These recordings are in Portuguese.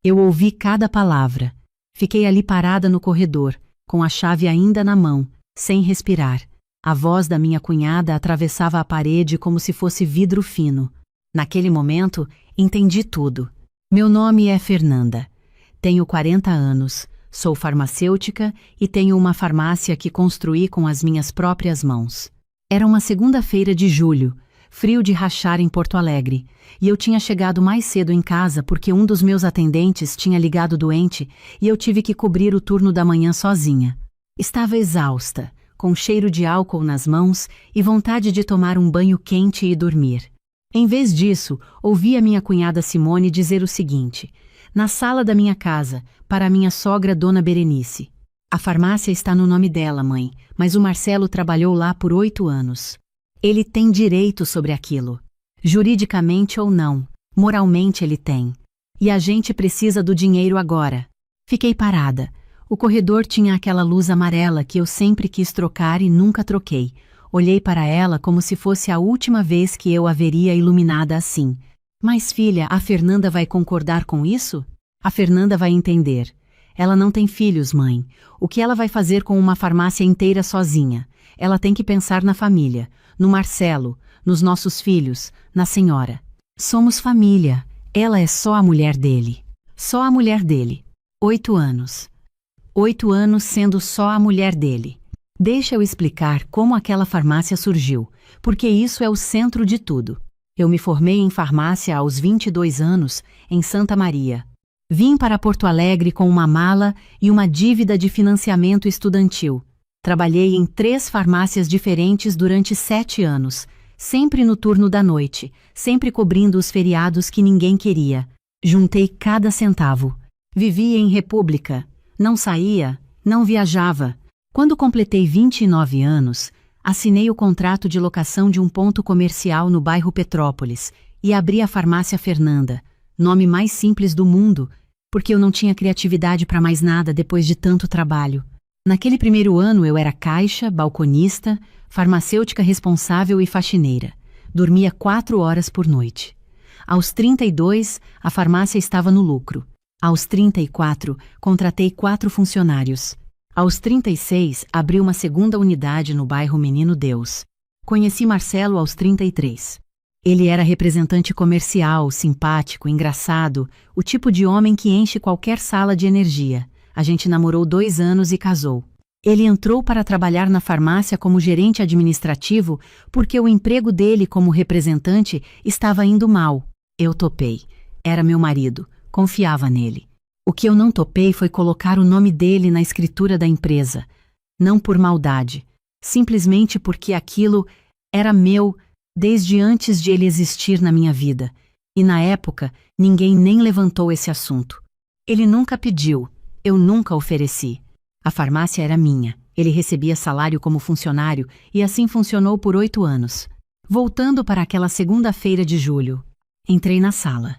Eu ouvi cada palavra. Fiquei ali parada no corredor, com a chave ainda na mão, sem respirar. A voz da minha cunhada atravessava a parede como se fosse vidro fino. Naquele momento, entendi tudo. Meu nome é Fernanda. Tenho 40 anos, sou farmacêutica e tenho uma farmácia que construí com as minhas próprias mãos. Era uma segunda-feira de julho, frio de rachar em Porto Alegre, e eu tinha chegado mais cedo em casa porque um dos meus atendentes tinha ligado doente e eu tive que cobrir o turno da manhã sozinha. Estava exausta, com cheiro de álcool nas mãos e vontade de tomar um banho quente e dormir. Em vez disso, ouvi a minha cunhada Simone dizer o seguinte: na sala da minha casa, para minha sogra Dona Berenice. A farmácia está no nome dela, mãe, mas o Marcelo trabalhou lá por 8 anos. Ele tem direito sobre aquilo. Juridicamente ou não, moralmente ele tem. E a gente precisa do dinheiro agora. Fiquei parada. O corredor tinha aquela luz amarela que eu sempre quis trocar e nunca troquei. Olhei para ela como se fosse a última vez que eu a veria iluminada assim. Mas filha, a Fernanda vai concordar com isso? A Fernanda vai entender. Ela não tem filhos, mãe. O que ela vai fazer com uma farmácia inteira sozinha? Ela tem que pensar na família, no Marcelo, nos nossos filhos, na senhora. Somos família. Ela é só a mulher dele. Só a mulher dele. 8 anos. 8 anos sendo só a mulher dele. Deixa eu explicar como aquela farmácia surgiu, porque isso é o centro de tudo. Eu me formei em farmácia aos 22 anos, em Santa Maria. Vim para Porto Alegre com uma mala e uma dívida de financiamento estudantil. Trabalhei em 3 farmácias diferentes durante 7 anos, sempre no turno da noite, sempre cobrindo os feriados que ninguém queria. Juntei cada centavo. Vivia em república. Não saía, não viajava. Quando completei 29 anos, assinei o contrato de locação de um ponto comercial no bairro Petrópolis e abri a farmácia Fernanda, nome mais simples do mundo, porque eu não tinha criatividade para mais nada depois de tanto trabalho. Naquele primeiro ano eu era caixa, balconista, farmacêutica responsável e faxineira. Dormia 4 horas por noite. Aos 32, a farmácia estava no lucro. Aos 34, contratei 4 funcionários. Aos 36, abri uma segunda unidade no bairro Menino Deus. Conheci Marcelo aos 33. Ele era representante comercial, simpático, engraçado, o tipo de homem que enche qualquer sala de energia. A gente namorou 2 anos e casou. Ele entrou para trabalhar na farmácia como gerente administrativo porque o emprego dele como representante estava indo mal. Eu topei. Era meu marido. Confiava nele. O que eu não topei foi colocar o nome dele na escritura da empresa. Não por maldade. Simplesmente porque aquilo era meu desde antes de ele existir na minha vida. E na época, ninguém nem levantou esse assunto. Ele nunca pediu. Eu nunca ofereci. A farmácia era minha. Ele recebia salário como funcionário e assim funcionou por 8 anos. Voltando para aquela segunda-feira de julho, entrei na sala.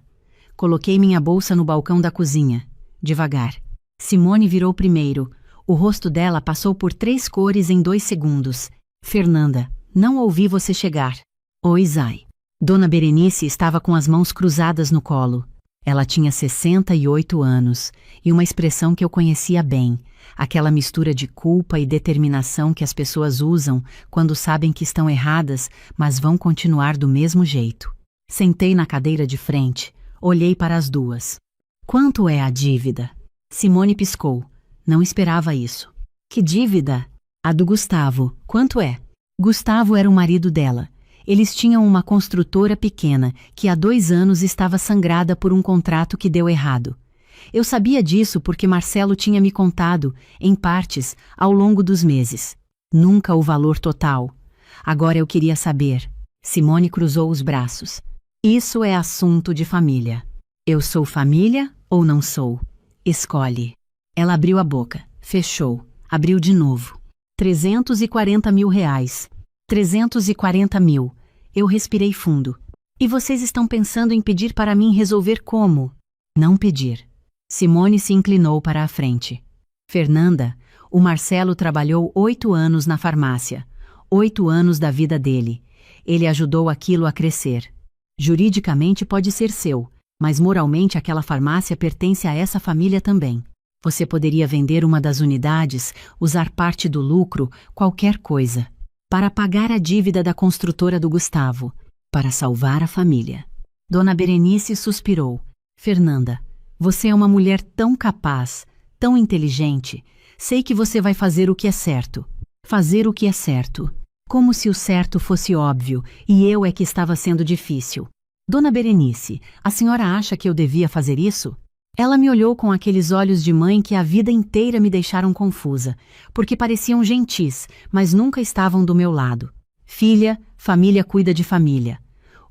Coloquei minha bolsa no balcão da cozinha. Devagar. Simone virou primeiro. O rosto dela passou por 3 cores em 2 segundos. Fernanda, não ouvi você chegar. Oi, Zay. Dona Berenice estava com as mãos cruzadas no colo. Ela tinha 68 anos e uma expressão que eu conhecia bem, aquela mistura de culpa e determinação que as pessoas usam quando sabem que estão erradas, mas vão continuar do mesmo jeito. Sentei na cadeira de frente, olhei para as duas. Quanto é a dívida? Simone piscou. Não esperava isso. Que dívida? A do Gustavo. Quanto é? Gustavo era o marido dela. Eles tinham uma construtora pequena que há 2 anos estava sangrada por um contrato que deu errado. Eu sabia disso porque Marcelo tinha me contado, em partes, ao longo dos meses. Nunca o valor total. Agora eu queria saber. Simone cruzou os braços. Isso é assunto de família. Eu sou família ou não sou? Escolhe. Ela abriu a boca, fechou, abriu de novo. 340 mil reais. 340 mil. Eu respirei fundo. E vocês estão pensando em pedir para mim resolver como? Não pedir. Simone se inclinou para a frente. Fernanda, o Marcelo trabalhou 8 anos na farmácia. 8 anos da vida dele. Ele ajudou aquilo a crescer. Juridicamente pode ser seu, mas moralmente aquela farmácia pertence a essa família também. Você poderia vender uma das unidades, usar parte do lucro, qualquer coisa, para pagar a dívida da construtora do Gustavo, para salvar a família. Dona Berenice suspirou. Fernanda, você é uma mulher tão capaz, tão inteligente. Sei que você vai fazer o que é certo. Fazer o que é certo. Como se o certo fosse óbvio, e eu é que estava sendo difícil. Dona Berenice, a senhora acha que eu devia fazer isso? Ela me olhou com aqueles olhos de mãe que a vida inteira me deixaram confusa, porque pareciam gentis, mas nunca estavam do meu lado. Filha, família cuida de família.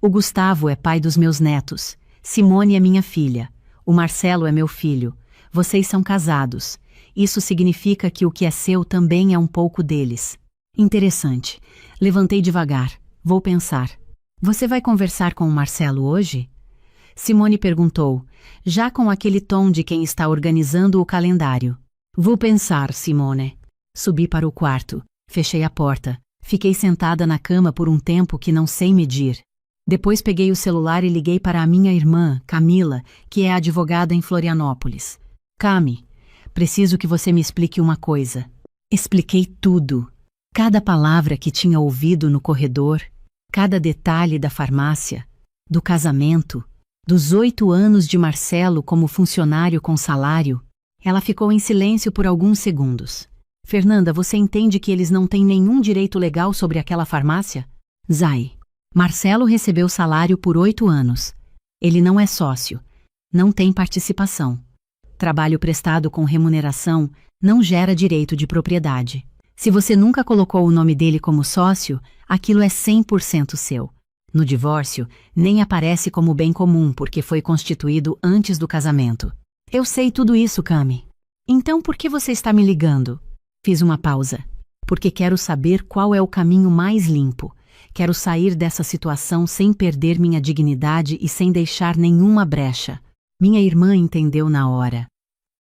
O Gustavo é pai dos meus netos. Simone é minha filha. O Marcelo é meu filho. Vocês são casados. Isso significa que o que é seu também é um pouco deles. Interessante. Levantei devagar. Vou pensar. Você vai conversar com o Marcelo hoje? Simone perguntou, já com aquele tom de quem está organizando o calendário. Vou pensar, Simone. Subi para o quarto. Fechei a porta. Fiquei sentada na cama por um tempo que não sei medir. Depois peguei o celular e liguei para a minha irmã, Camila, que é advogada em Florianópolis. Cami, preciso que você me explique uma coisa. Expliquei tudo. Cada palavra que tinha ouvido no corredor, cada detalhe da farmácia, do casamento, dos 8 anos de Marcelo como funcionário com salário. Ela ficou em silêncio por alguns segundos. Fernanda, você entende que eles não têm nenhum direito legal sobre aquela farmácia? Zay. Marcelo recebeu salário por 8 anos. Ele não é sócio. Não tem participação. Trabalho prestado com remuneração não gera direito de propriedade. Se você nunca colocou o nome dele como sócio, aquilo é 100% seu. No divórcio, nem aparece como bem comum porque foi constituído antes do casamento. Eu sei tudo isso, Cami. Então por que você está me ligando? Fiz uma pausa. Porque quero saber qual é o caminho mais limpo. Quero sair dessa situação sem perder minha dignidade e sem deixar nenhuma brecha. Minha irmã entendeu na hora.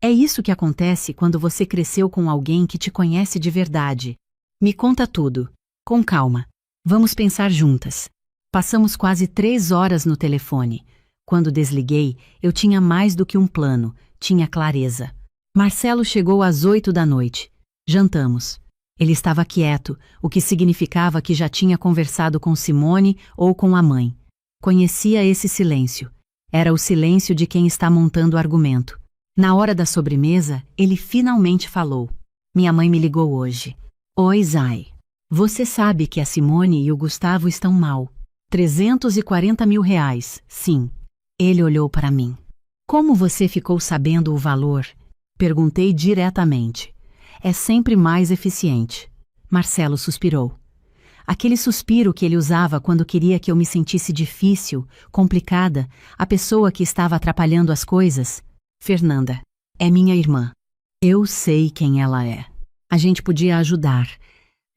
É isso que acontece quando você cresceu com alguém que te conhece de verdade. Me conta tudo. Com calma. Vamos pensar juntas. Passamos quase 3 horas no telefone. Quando desliguei, eu tinha mais do que um plano, tinha clareza. Marcelo chegou às 8 da noite. Jantamos. Ele estava quieto, o que significava que já tinha conversado com Simone ou com a mãe. Conhecia esse silêncio. Era o silêncio de quem está montando argumento. Na hora da sobremesa, ele finalmente falou. Minha mãe me ligou hoje. Oi, Zay. Você sabe que a Simone e o Gustavo estão mal. 340 mil reais, sim. Ele olhou para mim. Como você ficou sabendo o valor? Perguntei diretamente. É sempre mais eficiente. Marcelo suspirou. Aquele suspiro que ele usava quando queria que eu me sentisse difícil, complicada, a pessoa que estava atrapalhando as coisas. Fernanda, é minha irmã. Eu sei quem ela é. A gente podia ajudar.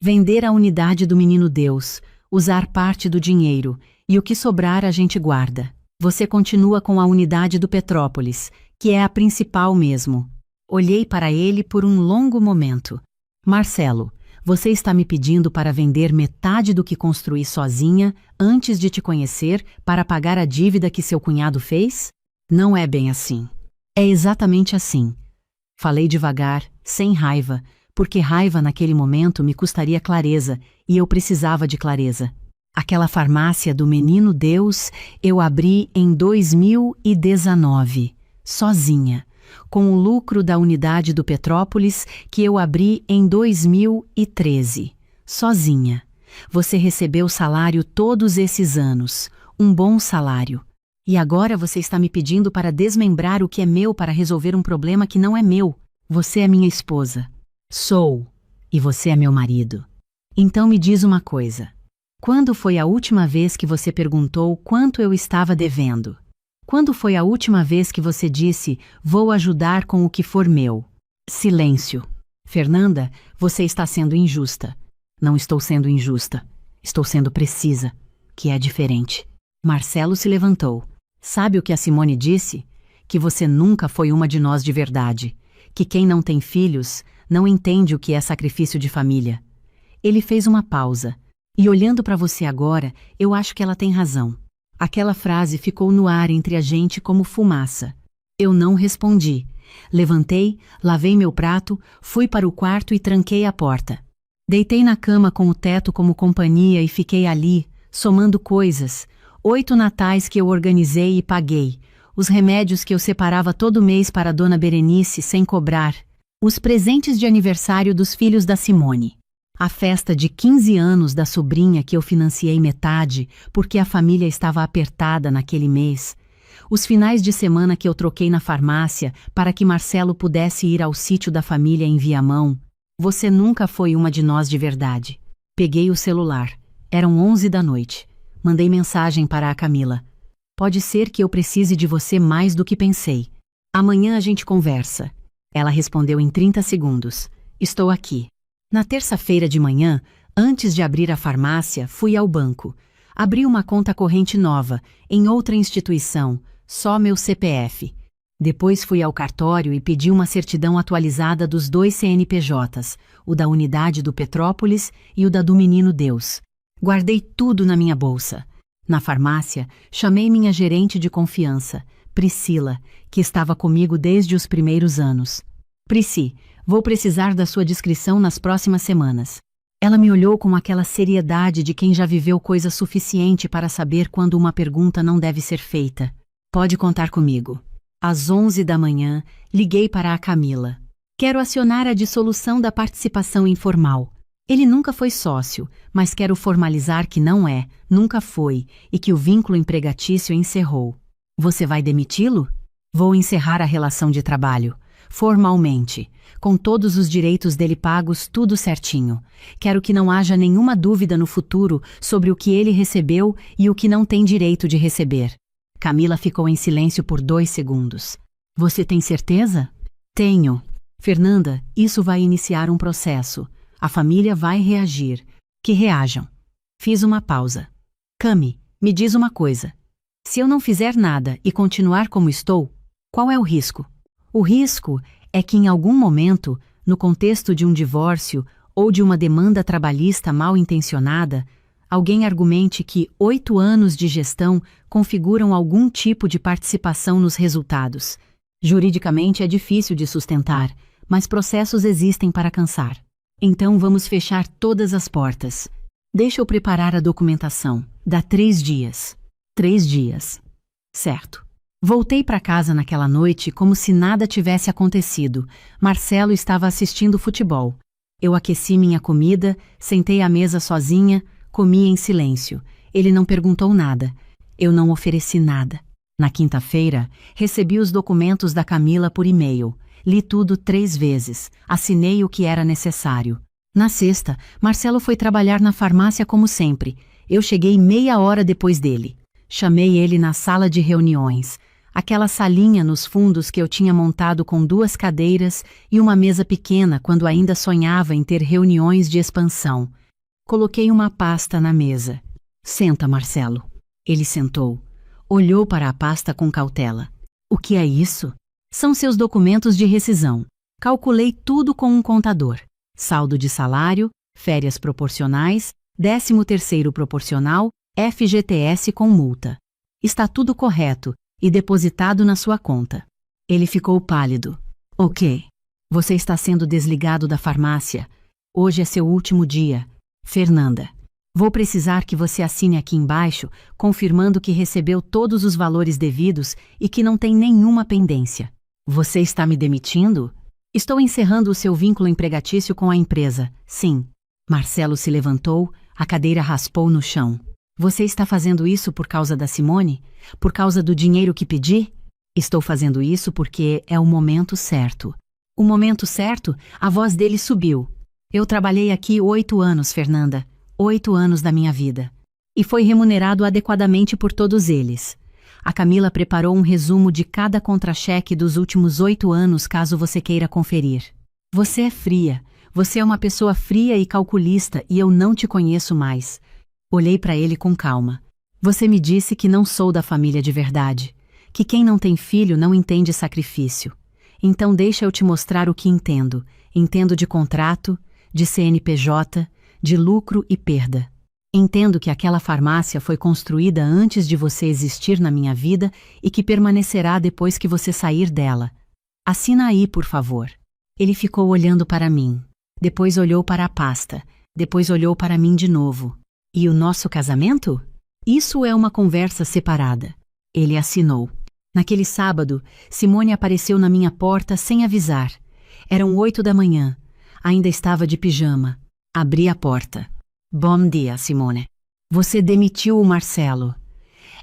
Vender a unidade do Menino Deus, usar parte do dinheiro, e o que sobrar a gente guarda. Você continua com a unidade do Petrópolis, que é a principal mesmo. Olhei para ele por um longo momento. Marcelo, você está me pedindo para vender metade do que construí sozinha antes de te conhecer para pagar a dívida que seu cunhado fez? Não é bem assim. É exatamente assim. Falei devagar, sem raiva, porque raiva naquele momento me custaria clareza e eu precisava de clareza. Aquela farmácia do Menino Deus eu abri em 2019, sozinha. Com o lucro da unidade do Petrópolis que eu abri em 2013, sozinha. Você recebeu salário todos esses anos, um bom salário. E agora você está me pedindo para desmembrar o que é meu para resolver um problema que não é meu. Você é minha esposa. Sou. E você é meu marido. Então me diz uma coisa. Quando foi a última vez que você perguntou quanto eu estava devendo? Quando foi a última vez que você disse, vou ajudar com o que for meu? Silêncio. Fernanda, você está sendo injusta. Não estou sendo injusta. Estou sendo precisa, que é diferente. Marcelo se levantou. Sabe o que a Simone disse? Que você nunca foi uma de nós de verdade. Que quem não tem filhos não entende o que é sacrifício de família. Ele fez uma pausa. E olhando para você agora, eu acho que ela tem razão. Aquela frase ficou no ar entre a gente como fumaça. Eu não respondi. Levantei, lavei meu prato, fui para o quarto e tranquei a porta. Deitei na cama com o teto como companhia e fiquei ali, somando coisas. 8 natais que eu organizei e paguei. Os remédios que eu separava todo mês para a dona Berenice sem cobrar. Os presentes de aniversário dos filhos da Simone. A festa de 15 anos da sobrinha que eu financiei metade porque a família estava apertada naquele mês. Os finais de semana que eu troquei na farmácia para que Marcelo pudesse ir ao sítio da família em Viamão. Você nunca foi uma de nós de verdade. Peguei o celular. Eram 11 da noite. Mandei mensagem para a Camila. Pode ser que eu precise de você mais do que pensei. Amanhã a gente conversa. Ela respondeu em 30 segundos. Estou aqui. Na terça-feira de manhã, antes de abrir a farmácia, fui ao banco. Abri uma conta corrente nova, em outra instituição, só meu CPF. Depois fui ao cartório e pedi uma certidão atualizada dos 2 CNPJs, o da unidade do Petrópolis e o da do Menino Deus. Guardei tudo na minha bolsa. Na farmácia, chamei minha gerente de confiança, Priscila, que estava comigo desde os primeiros anos. Prisci, vou precisar da sua descrição nas próximas semanas. Ela me olhou com aquela seriedade de quem já viveu coisa suficiente para saber quando uma pergunta não deve ser feita. Pode contar comigo. Às 11 da manhã, liguei para a Camila. Quero acionar a dissolução da participação informal. Ele nunca foi sócio, mas quero formalizar que não é, nunca foi, e que o vínculo empregatício encerrou. Você vai demiti-lo? Vou encerrar a relação de trabalho. Formalmente, com todos os direitos dele pagos, tudo certinho. Quero que não haja nenhuma dúvida no futuro sobre o que ele recebeu e o que não tem direito de receber. Camila ficou em silêncio por 2 segundos. Você tem certeza? Tenho. Fernanda, isso vai iniciar um processo. A família vai reagir. Que reajam. Fiz uma pausa. Cami, me diz uma coisa. Se eu não fizer nada e continuar como estou, qual é o risco? O risco é que em algum momento, no contexto de um divórcio ou de uma demanda trabalhista mal intencionada, alguém argumente que 8 anos de gestão configuram algum tipo de participação nos resultados. Juridicamente é difícil de sustentar, mas processos existem para cansar. Então vamos fechar todas as portas. Deixa eu preparar a documentação. Dá 3 dias. 3 dias. Certo. Voltei para casa naquela noite como se nada tivesse acontecido. Marcelo estava assistindo futebol. Eu aqueci minha comida, sentei à mesa sozinha, comi em silêncio. Ele não perguntou nada. Eu não ofereci nada. Na quinta-feira, recebi os documentos da Camila por e-mail. Li tudo 3 vezes. Assinei o que era necessário. Na sexta, Marcelo foi trabalhar na farmácia como sempre. Eu cheguei meia hora depois dele. Chamei ele na sala de reuniões. Aquela salinha nos fundos que eu tinha montado com 2 cadeiras e uma mesa pequena quando ainda sonhava em ter reuniões de expansão. Coloquei uma pasta na mesa. Senta, Marcelo. Ele sentou. Olhou para a pasta com cautela. O que é isso? São seus documentos de rescisão. Calculei tudo com um contador. Saldo de salário, férias proporcionais, 13º proporcional, FGTS com multa. Está tudo correto e depositado na sua conta. Ele ficou pálido. Ok. Você está sendo desligado da farmácia. Hoje é seu último dia. Fernanda. Vou precisar que você assine aqui embaixo, confirmando que recebeu todos os valores devidos e que não tem nenhuma pendência. Você está me demitindo? Estou encerrando o seu vínculo empregatício com a empresa. Sim. Marcelo se levantou, a cadeira raspou no chão. Você está fazendo isso por causa da Simone? Por causa do dinheiro que pedi? Estou fazendo isso porque é o momento certo. O momento certo? A voz dele subiu. Eu trabalhei aqui 8 anos, Fernanda. 8 anos da minha vida. E foi remunerado adequadamente por todos eles. A Camila preparou um resumo de cada contra-cheque dos últimos 8 anos, caso você queira conferir. Você é fria. Você é uma pessoa fria e calculista e eu não te conheço mais. Olhei para ele com calma. Você me disse que não sou da família de verdade, que quem não tem filho não entende sacrifício. Então deixa eu te mostrar o que entendo. Entendo de contrato, de CNPJ, de lucro e perda. Entendo que aquela farmácia foi construída antes de você existir na minha vida e que permanecerá depois que você sair dela. Assina aí, por favor. Ele ficou olhando para mim. Depois olhou para a pasta. Depois olhou para mim de novo. E o nosso casamento? Isso é uma conversa separada. Ele assinou. Naquele sábado, Simone apareceu na minha porta sem avisar. Eram 8 da manhã. Ainda estava de pijama. Abri a porta. Bom dia, Simone. Você demitiu o Marcelo.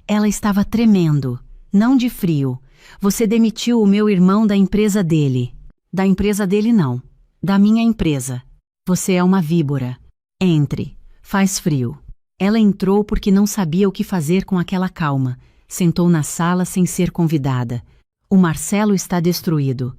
Ela estava tremendo. Não de frio. Você demitiu o meu irmão da empresa dele. Da empresa dele, não. Da minha empresa. Você é uma víbora. Entre. Faz frio. Ela entrou porque não sabia o que fazer com aquela calma. Sentou na sala sem ser convidada. O Marcelo está destruído.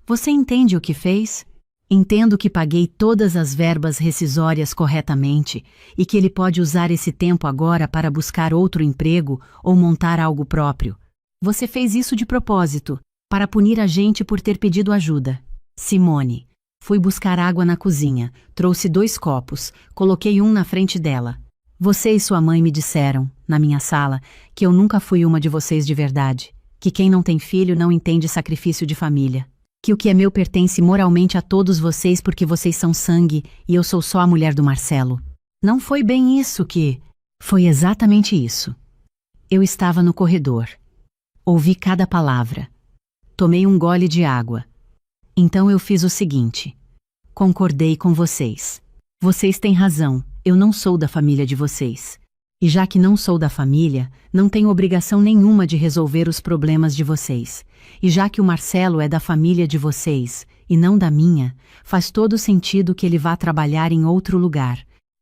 Você entende o que fez? Entendo que paguei todas as verbas rescisórias corretamente e que ele pode usar esse tempo agora para buscar outro emprego ou montar algo próprio. Você fez isso de propósito, para punir a gente por ter pedido ajuda. Simone. Fui buscar água na cozinha, trouxe 2 copos, coloquei um na frente dela. Você e sua mãe me disseram, na minha sala, que eu nunca fui uma de vocês de verdade, que quem não tem filho não entende sacrifício de família, que o que é meu pertence moralmente a todos vocês porque vocês são sangue e eu sou só a mulher do Marcelo. Não foi bem isso que... Foi exatamente isso. Eu estava no corredor. Ouvi cada palavra. Tomei um gole de água. Então eu fiz o seguinte. Concordei com vocês. Vocês têm razão, eu não sou da família de vocês. E já que não sou da família, não tenho obrigação nenhuma de resolver os problemas de vocês. E já que o Marcelo é da família de vocês, e não da minha, faz todo sentido que ele vá trabalhar em outro lugar.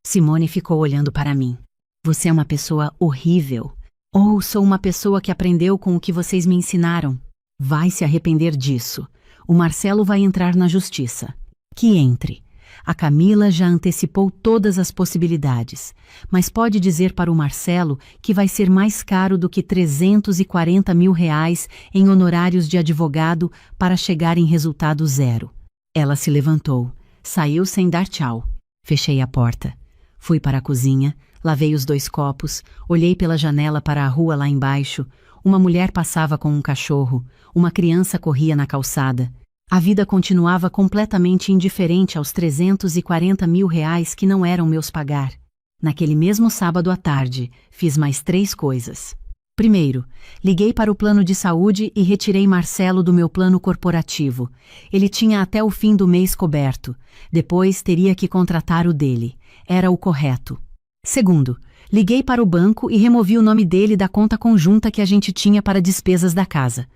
Simone ficou olhando para mim. Você é uma pessoa horrível. Ou sou uma pessoa que aprendeu com o que vocês me ensinaram. Vai se arrepender disso. O Marcelo vai entrar na justiça. Que entre. A Camila já antecipou todas as possibilidades, mas pode dizer para o Marcelo que vai ser mais caro do que 340 mil reais em honorários de advogado para chegar em resultado zero. Ela se levantou, saiu sem dar tchau. Fechei a porta. Fui para a cozinha, lavei os 2 copos, olhei pela janela para a rua lá embaixo. Uma mulher passava com um cachorro, uma criança corria na calçada. A vida continuava completamente indiferente aos 340 mil reais que não eram meus pagar. Naquele mesmo sábado à tarde, fiz mais 3 coisas. Primeiro, liguei para o plano de saúde e retirei Marcelo do meu plano corporativo. Ele tinha até o fim do mês coberto. Depois teria que contratar o dele. Era o correto. Segundo, liguei para o banco e removi o nome dele da conta conjunta que a gente tinha para despesas da casa.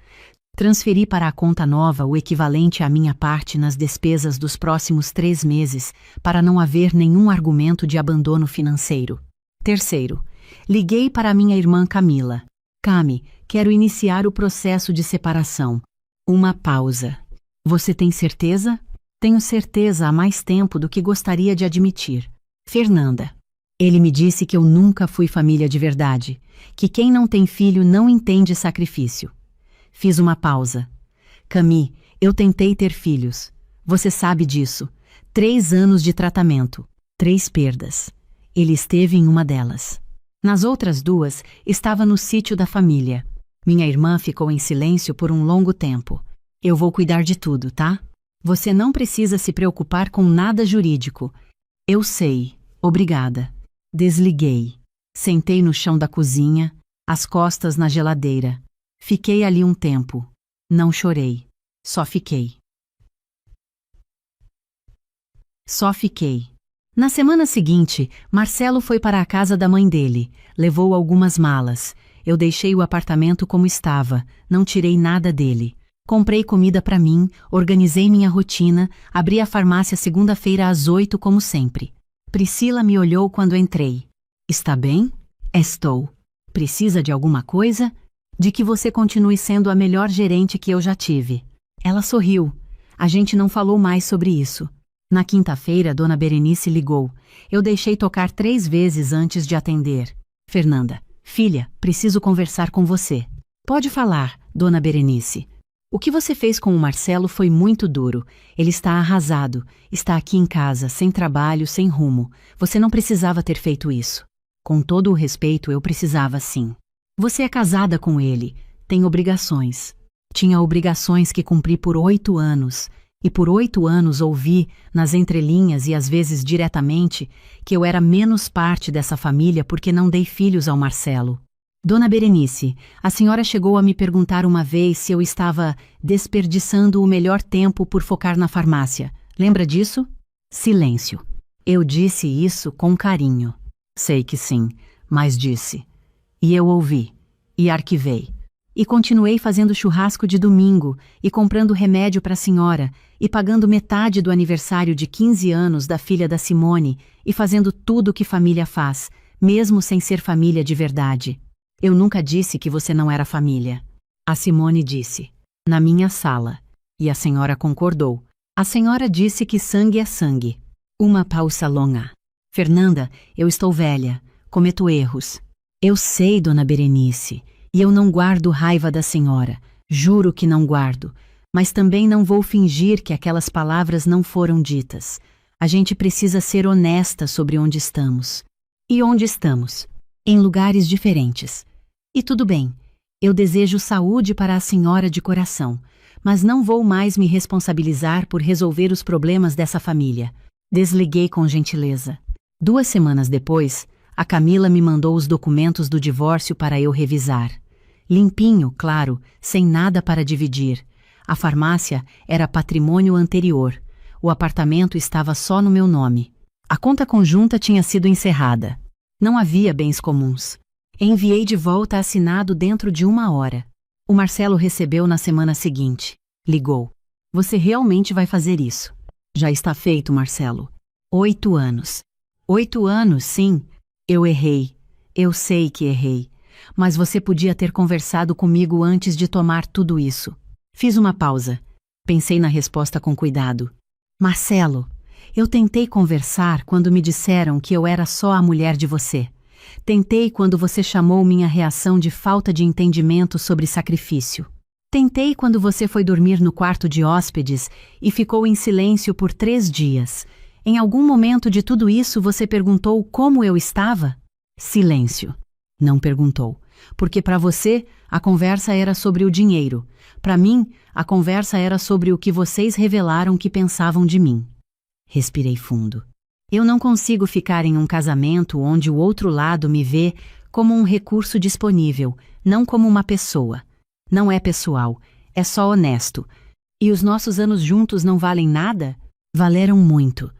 Transferi para a conta nova o equivalente à minha parte nas despesas dos próximos 3 meses, para não haver nenhum argumento de abandono financeiro. Terceiro, liguei para a minha irmã Camila. Cami, quero iniciar o processo de separação. Uma pausa. Você tem certeza? Tenho certeza há mais tempo do que gostaria de admitir. Fernanda. Ele me disse que eu nunca fui família de verdade, que quem não tem filho não entende sacrifício. Fiz uma pausa. Cami, eu tentei ter filhos. Você sabe disso. 3 anos de tratamento. 3 perdas. Ele esteve em uma delas. Nas outras 2, estava no sítio da família. Minha irmã ficou em silêncio por um longo tempo. Eu vou cuidar de tudo, tá? Você não precisa se preocupar com nada jurídico. Eu sei. Obrigada. Desliguei. Sentei no chão da cozinha, as costas na geladeira. Fiquei ali um tempo. Não chorei. Só fiquei. Na semana seguinte, Marcelo foi para a casa da mãe dele. Levou algumas malas. Eu deixei o apartamento como estava. Não tirei nada dele. Comprei comida para mim, organizei minha rotina, abri a farmácia segunda-feira às 8 como sempre. Priscila me olhou quando entrei. Está bem? Estou. Precisa de alguma coisa? De que você continue sendo a melhor gerente que eu já tive. Ela sorriu. A gente não falou mais sobre isso. Na quinta-feira, Dona Berenice ligou. Eu deixei tocar 3 vezes antes de atender. Fernanda, filha, preciso conversar com você. Pode falar, Dona Berenice. O que você fez com o Marcelo foi muito duro. Ele está arrasado. Está aqui em casa, sem trabalho, sem rumo. Você não precisava ter feito isso. Com todo o respeito, eu precisava sim. Você é casada com ele, tem obrigações. Tinha obrigações que cumpri por 8 anos, e por 8 anos ouvi, nas entrelinhas e às vezes diretamente, que eu era menos parte dessa família porque não dei filhos ao Marcelo. Dona Berenice, a senhora chegou a me perguntar uma vez se eu estava desperdiçando o melhor tempo por focar na farmácia. Lembra disso? Silêncio. Eu disse isso com carinho. Sei que sim, mas disse. E eu ouvi. E arquivei. E continuei fazendo churrasco de domingo, e comprando remédio para a senhora, e pagando metade do aniversário de 15 anos da filha da Simone, e fazendo tudo o que família faz, mesmo sem ser família de verdade. Eu nunca disse que você não era família. A Simone disse. Na minha sala. E a senhora concordou. A senhora disse que sangue é sangue. Uma pausa longa. Fernanda, eu estou velha. Cometo erros. Eu sei, dona Berenice. E eu não guardo raiva da senhora. Juro que não guardo. Mas também não vou fingir que aquelas palavras não foram ditas. A gente precisa ser honesta sobre onde estamos. E onde estamos? Em lugares diferentes. E tudo bem, eu desejo saúde para a senhora de coração, mas não vou mais me responsabilizar por resolver os problemas dessa família. Desliguei com gentileza. 2 semanas depois, a Camila me mandou os documentos do divórcio para eu revisar. Limpinho, claro, sem nada para dividir. A farmácia era patrimônio anterior. O apartamento estava só no meu nome. A conta conjunta tinha sido encerrada. Não havia bens comuns. Enviei de volta assinado dentro de 1 hora. O Marcelo recebeu na semana seguinte. Ligou. Você realmente vai fazer isso? Já está feito, Marcelo. 8 anos. 8 anos, sim. Eu errei. Eu sei que errei. Mas você podia ter conversado comigo antes de tomar tudo isso. Fiz uma pausa. Pensei na resposta com cuidado. Marcelo, eu tentei conversar quando me disseram que eu era só a mulher de você. Tentei quando você chamou minha reação de falta de entendimento sobre sacrifício. Tentei quando você foi dormir no quarto de hóspedes e ficou em silêncio por 3 dias. Em algum momento de tudo isso você perguntou como eu estava? Silêncio. Não perguntou. Porque para você, a conversa era sobre o dinheiro. Para mim, a conversa era sobre o que vocês revelaram que pensavam de mim. Respirei fundo. Eu não consigo ficar em um casamento onde o outro lado me vê como um recurso disponível, não como uma pessoa. Não é pessoal, é só honesto. E os nossos anos juntos não valem nada? Valeram muito.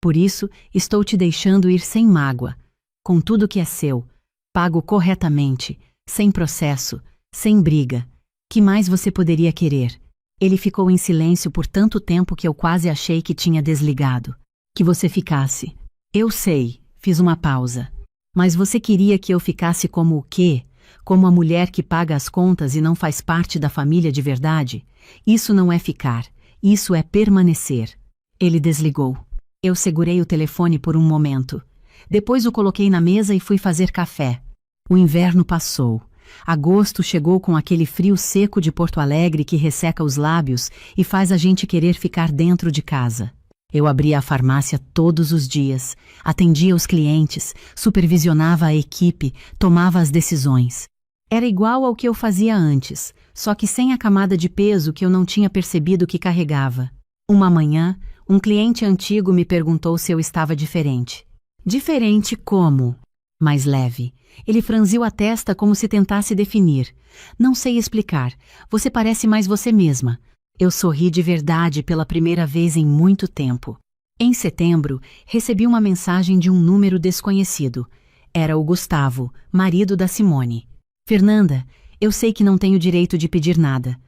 Por isso, estou te deixando ir sem mágoa, com tudo que é seu, pago corretamente, sem processo, sem briga. Que mais você poderia querer? Ele ficou em silêncio por tanto tempo que eu quase achei que tinha desligado. Que você ficasse. Eu sei, fiz uma pausa. Mas você queria que eu ficasse como o quê? Como a mulher que paga as contas e não faz parte da família de verdade? Isso não é ficar, isso é permanecer. Ele desligou. Eu segurei o telefone por um momento. Depois o coloquei na mesa e fui fazer café. O inverno passou. Agosto chegou com aquele frio seco de Porto Alegre que resseca os lábios e faz a gente querer ficar dentro de casa. Eu abria a farmácia todos os dias, atendia os clientes, supervisionava a equipe, tomava as decisões. Era igual ao que eu fazia antes, só que sem a camada de peso que eu não tinha percebido que carregava. Uma manhã, um cliente antigo me perguntou se eu estava diferente. Diferente como? Mais leve. Ele franziu a testa como se tentasse definir. Não sei explicar. Você parece mais você mesma. Eu sorri de verdade pela primeira vez em muito tempo. Em setembro, recebi uma mensagem de um número desconhecido. Era o Gustavo, marido da Simone. Fernanda, eu sei que não tenho direito de pedir nada,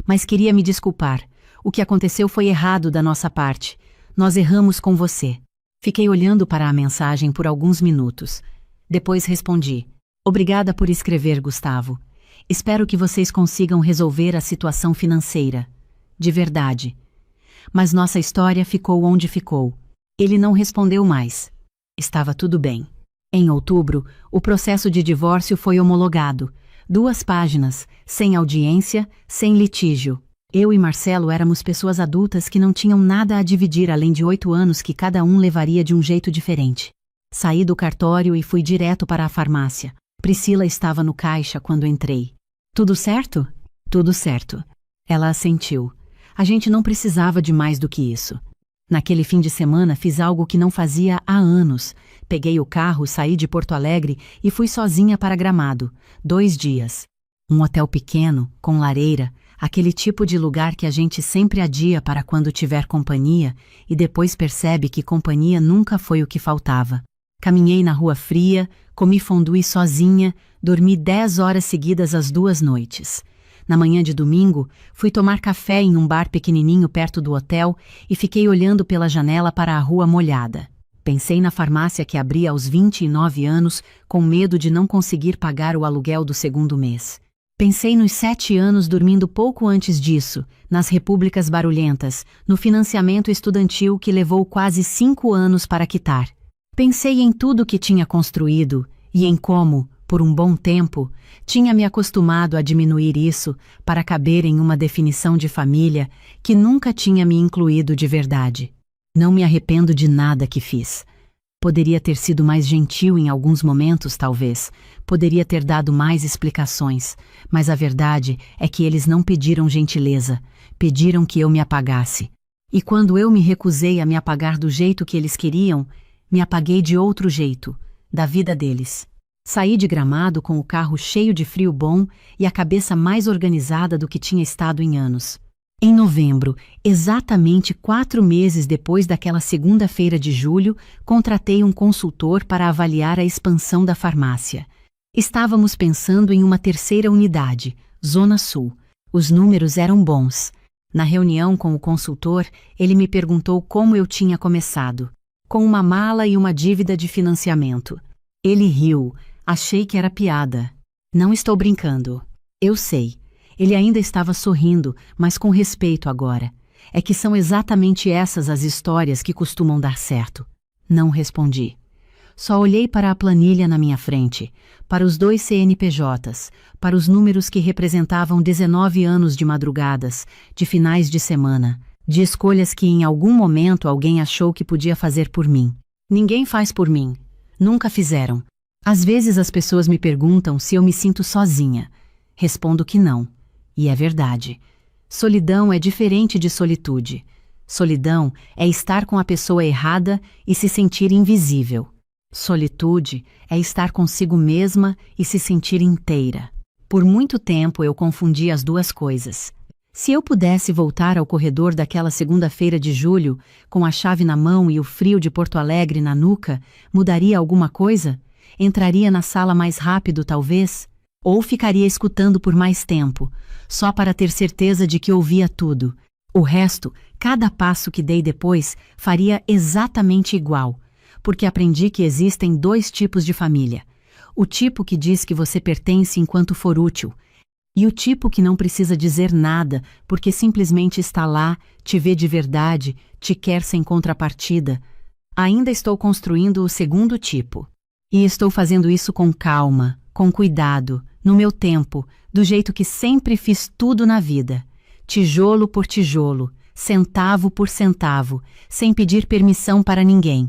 mas queria me desculpar. O que aconteceu foi errado da nossa parte. Nós erramos com você. Fiquei olhando para a mensagem por alguns minutos. Depois respondi. Obrigada por escrever, Gustavo. Espero que vocês consigam resolver a situação financeira. De verdade. Mas nossa história ficou onde ficou. Ele não respondeu mais. Estava tudo bem. Em outubro, o processo de divórcio foi homologado. 2 páginas, sem audiência, sem litígio. Eu e Marcelo éramos pessoas adultas que não tinham nada a dividir além de 8 anos que cada um levaria de um jeito diferente. Saí do cartório e fui direto para a farmácia. Priscila estava no caixa quando entrei. Tudo certo? Tudo certo. Ela assentiu. A gente não precisava de mais do que isso. Naquele fim de semana fiz algo que não fazia há anos. Peguei o carro, saí de Porto Alegre e fui sozinha para Gramado. 2 dias. Um hotel pequeno, com lareira, aquele tipo de lugar que a gente sempre adia para quando tiver companhia e depois percebe que companhia nunca foi o que faltava. Caminhei na rua fria, comi fondue sozinha, dormi 10 horas seguidas as 2 noites. Na manhã de domingo, fui tomar café em um bar pequenininho perto do hotel e fiquei olhando pela janela para a rua molhada. Pensei na farmácia que abria aos 29 anos, com medo de não conseguir pagar o aluguel do segundo mês. Pensei nos 7 anos dormindo pouco antes disso, nas repúblicas barulhentas, no financiamento estudantil que levou quase 5 anos para quitar. Pensei em tudo que tinha construído e em como, por um bom tempo, tinha me acostumado a diminuir isso para caber em uma definição de família que nunca tinha me incluído de verdade. Não me arrependo de nada que fiz. Poderia ter sido mais gentil em alguns momentos, talvez. Poderia ter dado mais explicações, mas a verdade é que eles não pediram gentileza, pediram que eu me apagasse. E quando eu me recusei a me apagar do jeito que eles queriam, me apaguei de outro jeito, da vida deles. Saí de Gramado com o carro cheio de frio bom e a cabeça mais organizada do que tinha estado em anos. Em novembro, exatamente 4 meses depois daquela segunda-feira de julho, contratei um consultor para avaliar a expansão da farmácia. Estávamos pensando em uma 3ª unidade, Zona Sul. Os números eram bons. Na reunião com o consultor, ele me perguntou como eu tinha começado. Com uma mala e uma dívida de financiamento. Ele riu. Achei que era piada. Não estou brincando. Eu sei. Ele ainda estava sorrindo, mas com respeito agora. É que são exatamente essas as histórias que costumam dar certo. Não respondi. Só olhei para a planilha na minha frente, para os 2 CNPJs, para os números que representavam 19 anos de madrugadas, de finais de semana, de escolhas que em algum momento alguém achou que podia fazer por mim. Ninguém faz por mim. Nunca fizeram. Às vezes as pessoas me perguntam se eu me sinto sozinha. Respondo que não. E é verdade. Solidão é diferente de solitude. Solidão é estar com a pessoa errada e se sentir invisível. Solitude é estar consigo mesma e se sentir inteira. Por muito tempo eu confundi as 2 coisas. Se eu pudesse voltar ao corredor daquela segunda-feira de julho, com a chave na mão e o frio de Porto Alegre na nuca, mudaria alguma coisa? Entraria na sala mais rápido, talvez? Ou ficaria escutando por mais tempo, só para ter certeza de que ouvia tudo. O resto, cada passo que dei depois, faria exatamente igual, porque aprendi que existem 2 tipos de família. O tipo que diz que você pertence enquanto for útil, e o tipo que não precisa dizer nada, porque simplesmente está lá, te vê de verdade, te quer sem contrapartida. Ainda estou construindo o segundo tipo. E estou fazendo isso com calma, com cuidado, no meu tempo, do jeito que sempre fiz tudo na vida. Tijolo por tijolo, centavo por centavo, sem pedir permissão para ninguém.